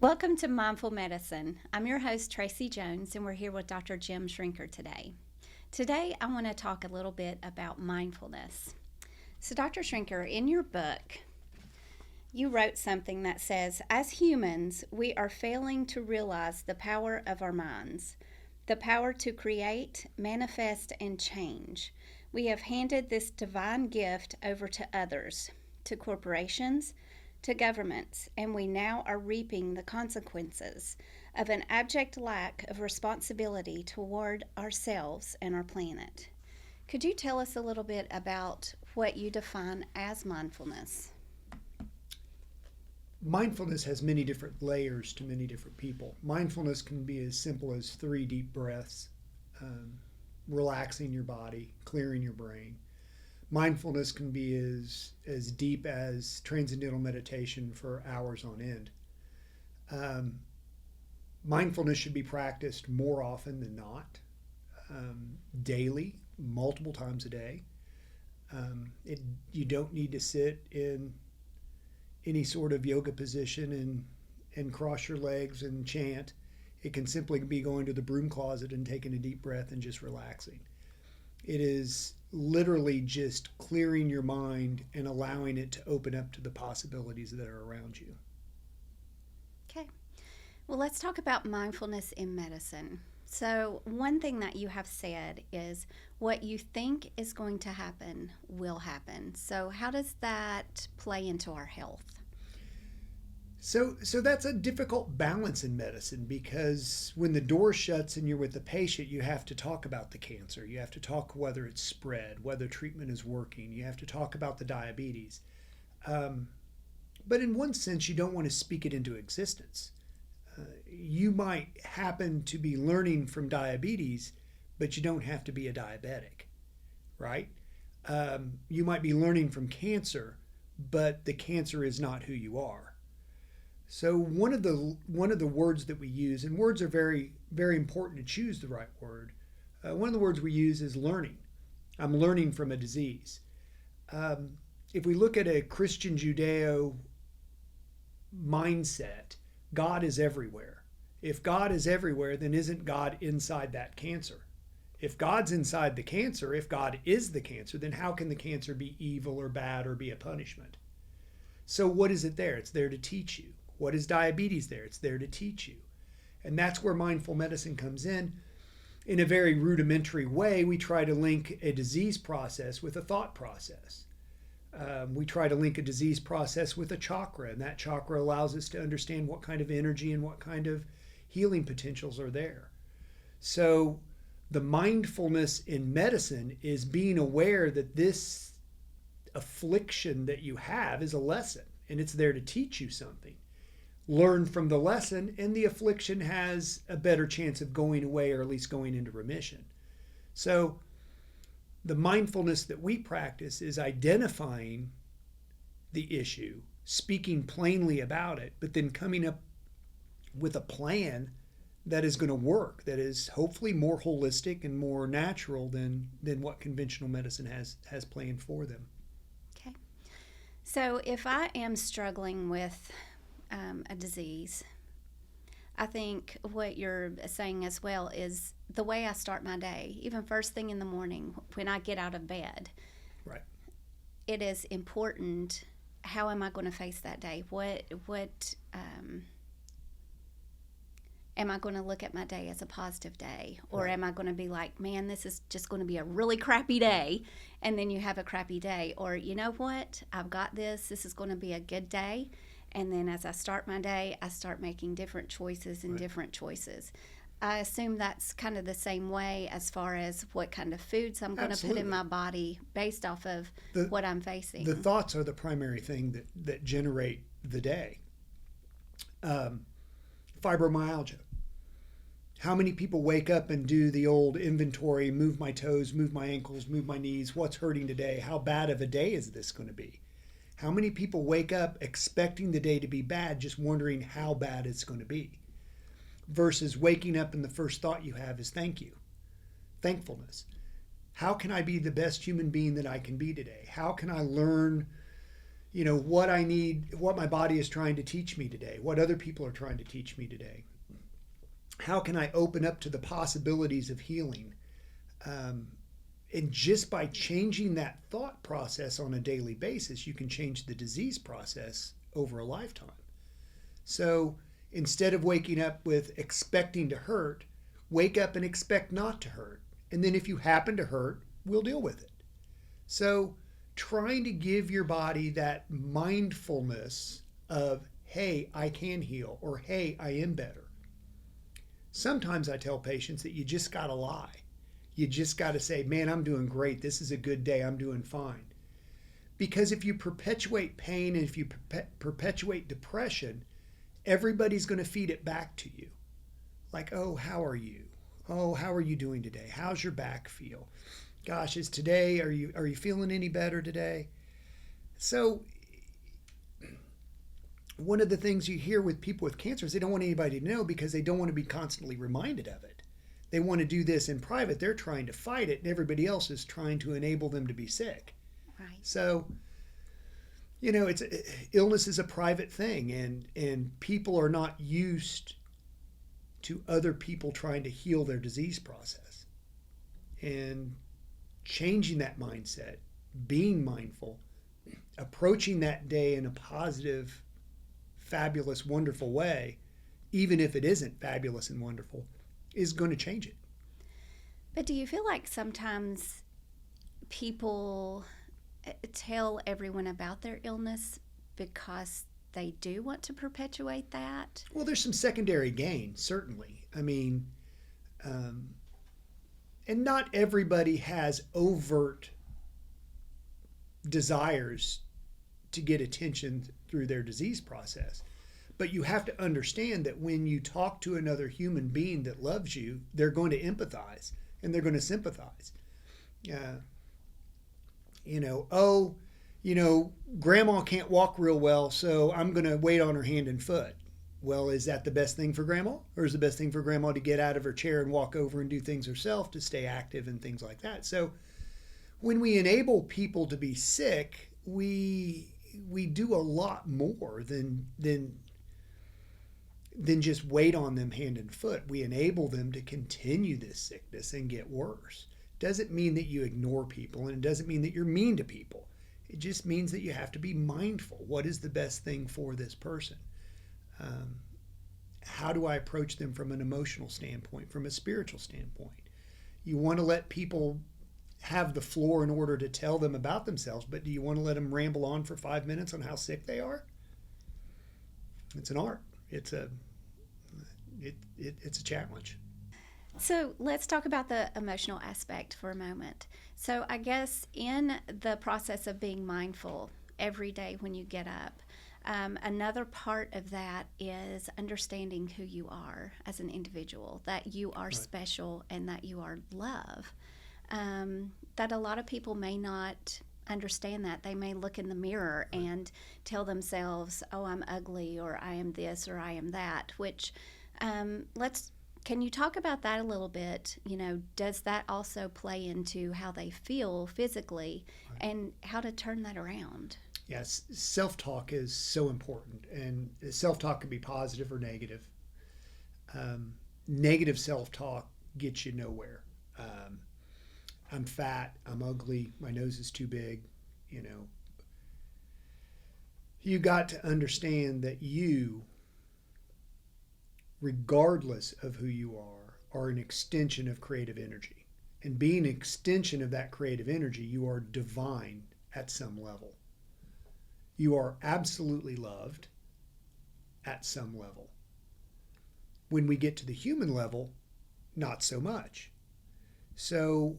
Welcome to Mindful Medicine. I'm your host, Tracy Jones, and we're here with Dr. Jim Schrenker today. Today, I want to talk a little bit about mindfulness. So, Dr. Schrenker, in your book, you wrote something that says, as humans, we are failing to realize the power of our minds, the power to create, manifest, and change. We have handed this divine gift over to others, to corporations, to governments, and we now are reaping the consequences of an abject lack of responsibility toward ourselves and our planet. Could you tell us a little bit about what you define as mindfulness? Mindfulness has many different layers to many different people. Mindfulness can be as simple as 3 deep breaths, relaxing your body, clearing your brain. Mindfulness can be as deep as transcendental meditation for hours on end. Mindfulness should be practiced more often than not, daily, multiple times a day. You don't need to sit in any sort of yoga position and cross your legs and chant. It can simply be going to the broom closet and taking a deep breath and just relaxing. It is literally just clearing your mind and allowing it to open up to the possibilities that are around you. Okay. Well, let's talk about mindfulness in medicine. So, one thing that you have said is what you think is going to happen will happen. So, how does that play into our health? So that's a difficult balance in medicine, because when the door shuts and you're with the patient, you have to talk about the cancer. You have to talk whether it's spread, whether treatment is working. You have to talk about the diabetes. But in one sense, you don't want to speak it into existence. You might happen to be learning from diabetes, but you don't have to be a diabetic, right? You might be learning from cancer, but the cancer is not who you are. So one of the words that we use, and words are very, very important to choose the right word. One of the words we use is learning. I'm learning from a disease. If we look at a Christian Judeo mindset, God is everywhere. If God is everywhere, then isn't God inside that cancer? If God's inside the cancer, if God is the cancer, then how can the cancer be evil or bad or be a punishment? So what is it there? It's there to teach you. What is diabetes there? It's there to teach you. And that's where mindful medicine comes in. In a very rudimentary way, we try to link a disease process with a thought process. We try to link a disease process with a chakra, and that chakra allows us to understand what kind of energy and what kind of healing potentials are there. So the mindfulness in medicine is being aware that this affliction that you have is a lesson, and it's there to teach you something. Learn from the lesson, and the affliction has a better chance of going away, or at least going into remission. So the mindfulness that we practice is identifying the issue, speaking plainly about it, but then coming up with a plan that is going to work, that is hopefully more holistic and more natural than what conventional medicine has planned for them. Okay. So, if I am struggling with a disease, I think what you're saying as well is the way I start my day, even first thing in the morning when I get out of bed. Right. It is important. How am I going to face that day? What am I going to look at my day as a positive day? Or Right. am I going to be like, man, this is just going to be a really crappy day, and then you have a crappy day? Or, you know what? I've got this. This is going to be a good day. And then as I start my day, I start making different choices and Right. different choices. I assume that's kind of the same way as far as what kind of foods I'm going to put in Absolutely. my body based off of The, what I'm facing. the thoughts are the primary thing that generate the day. Fibromyalgia. How many people wake up and do the old inventory, move my toes, move my ankles, move my knees, what's hurting today? How bad of a day is this going to be? How many people wake up expecting the day to be bad, just wondering how bad it's going to be? Versus waking up and the first thought you have is thank you, thankfulness. How can I be the best human being that I can be today? How can I learn what I need, what my body is trying to teach me today, what other people are trying to teach me today. How can I open up to the possibilities of healing? And just by changing that thought process on a daily basis, you can change the disease process over a lifetime. So instead of waking up with expecting to hurt, wake up and expect not to hurt. And then if you happen to hurt, we'll deal with it. So trying to give your body that mindfulness of, hey, I can heal, or hey, I am better. Sometimes I tell patients that you just got to lie. You just got to say, man, I'm doing great. This is a good day. I'm doing fine. Because if you perpetuate pain and if you perpetuate depression, everybody's going to feed it back to you. Like, oh, how are you? Oh, how are you doing today? How's your back feel? Gosh, are you feeling any better today? So one of the things you hear with people with cancer is they don't want anybody to know because they don't want to be constantly reminded of it. They want to do this in private. They're trying to fight it, and everybody else is trying to enable them to be sick. Right. So, illness is a private thing, and people are not used to other people trying to heal their disease process. And changing that mindset, being mindful, approaching that day in a positive, fabulous, wonderful way, even if it isn't fabulous and wonderful, is going to change it. But do you feel like sometimes people tell everyone about their illness because they do want to perpetuate that? Well, there's some secondary gain, certainly. I mean, and not everybody has overt desires to get attention through their disease process. But you have to understand that when you talk to another human being that loves you, they're going to empathize and they're going to sympathize. Grandma can't walk real well, so I'm going to wait on her hand and foot. Well, is that the best thing for grandma? Or is the best thing for grandma to get out of her chair and walk over and do things herself to stay active and things like that? So when we enable people to be sick, we do a lot more than just wait on them hand and foot. We enable them to continue this sickness and get worse. Doesn't mean that you ignore people, and it doesn't mean that you're mean to people. It just means that you have to be mindful. What is the best thing for this person? How do I approach them from an emotional standpoint, from a spiritual standpoint? You want to let people have the floor in order to tell them about themselves, but do you want to let them ramble on for 5 minutes on how sick they are? It's an art. It's a challenge. So let's talk about the emotional aspect for a moment. So I guess in the process of being mindful every day when you get up, another part of that is understanding who you are as an individual, that you are special and that you are love. That a lot of people may not understand that. They may look in the mirror and tell themselves, oh, I'm ugly, or I am this, or I am that, which can you talk about that a little bit? Does that also play into how they feel physically and how to turn that around? Yes, self-talk is so important, and self-talk can be positive or negative. Negative self-talk gets you nowhere. I'm fat, I'm ugly, my nose is too big, You got to understand that you, regardless of who you are an extension of creative energy. And being an extension of that creative energy, you are divine at some level. You are absolutely loved at some level. When we get to the human level, not so much. So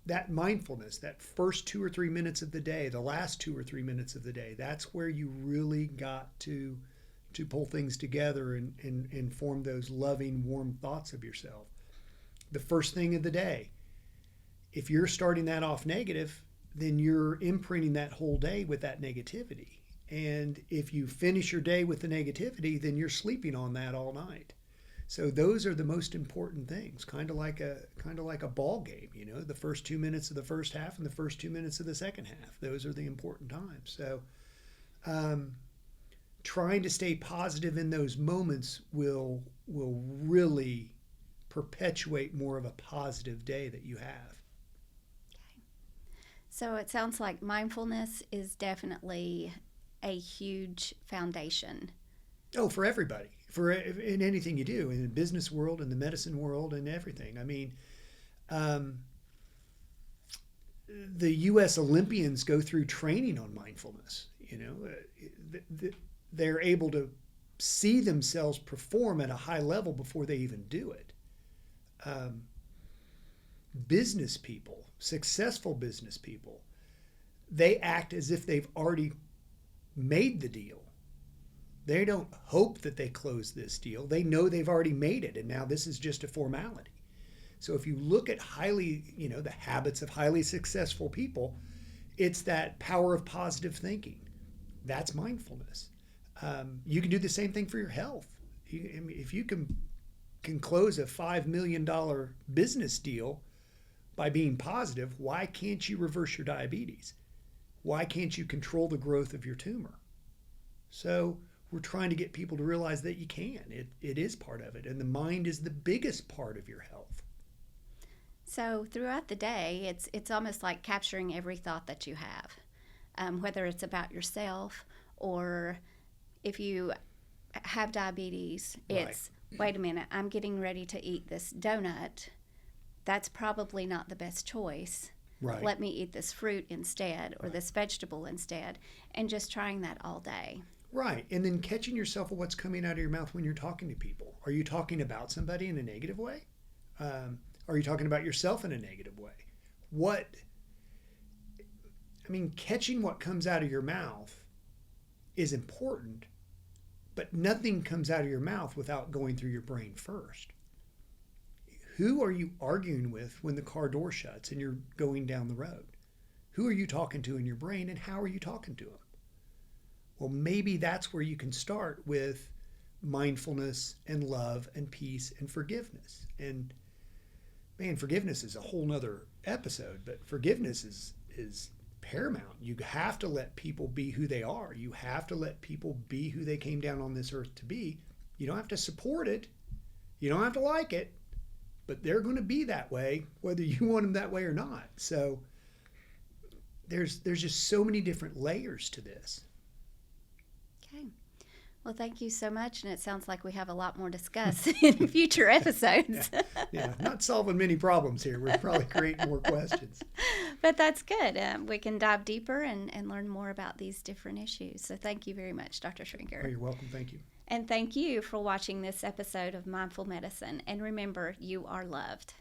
that mindfulness, that first 2 or 3 minutes of the day, the last 2 or 3 minutes of the day, that's where you really got to pull things together and form those loving, warm thoughts of yourself. The first thing of the day, if you're starting that off negative, then you're imprinting that whole day with that negativity. And if you finish your day with the negativity, then you're sleeping on that all night. So those are the most important things, kind of like a ball game, the first 2 minutes of the first half and the first 2 minutes of the second half. Those are the important times. So trying to stay positive in those moments will really perpetuate more of a positive day that you have. Okay. So it sounds like mindfulness is definitely a huge foundation. Oh, for everybody, in anything you do, in the business world, in the medicine world, and everything. I mean, the U.S. Olympians go through training on mindfulness. They're able to see themselves perform at a high level before they even do it. Business people, successful business people, they act as if they've already made the deal. They don't hope that they close this deal. They know they've already made it, and now this is just a formality. So if you look at the habits of highly successful people, it's that power of positive thinking. That's mindfulness. You can do the same thing for your health. If you can close a $5 million business deal by being positive, why can't you reverse your diabetes? Why can't you control the growth of your tumor? So we're trying to get people to realize that you can. It is part of it, and the mind is the biggest part of your health. So throughout the day, it's almost like capturing every thought that you have, whether it's about yourself or if you have diabetes, it's, wait a minute, I'm getting ready to eat this donut. That's probably not the best choice. Right. Let me eat this fruit instead or this vegetable instead, and just trying that all day. Right. And then catching yourself at what's coming out of your mouth when you're talking to people. Are you talking about somebody in a negative way? Are you talking about yourself in a negative way? Catching what comes out of your mouth is important, but nothing comes out of your mouth without going through your brain first. Who are you arguing with when the car door shuts and you're going down the road? Who are you talking to in your brain, and how are you talking to them? Well, maybe that's where you can start with mindfulness and love and peace and forgiveness. And man, forgiveness is a whole nother episode, but forgiveness is paramount. You have to let people be who they are. You have to let people be who they came down on this earth to be. You don't have to support it. You don't have to like it, but they're going to be that way, whether you want them that way or not. So there's just so many different layers to this. Okay. Well, thank you so much, and it sounds like we have a lot more to discuss in future episodes. Yeah, not solving many problems here. We're probably creating more questions. But that's good. We can dive deeper and learn more about these different issues. So thank you very much, Dr. Schrenker. Oh, you're welcome. Thank you. And thank you for watching this episode of Mindful Medicine. And remember, you are loved.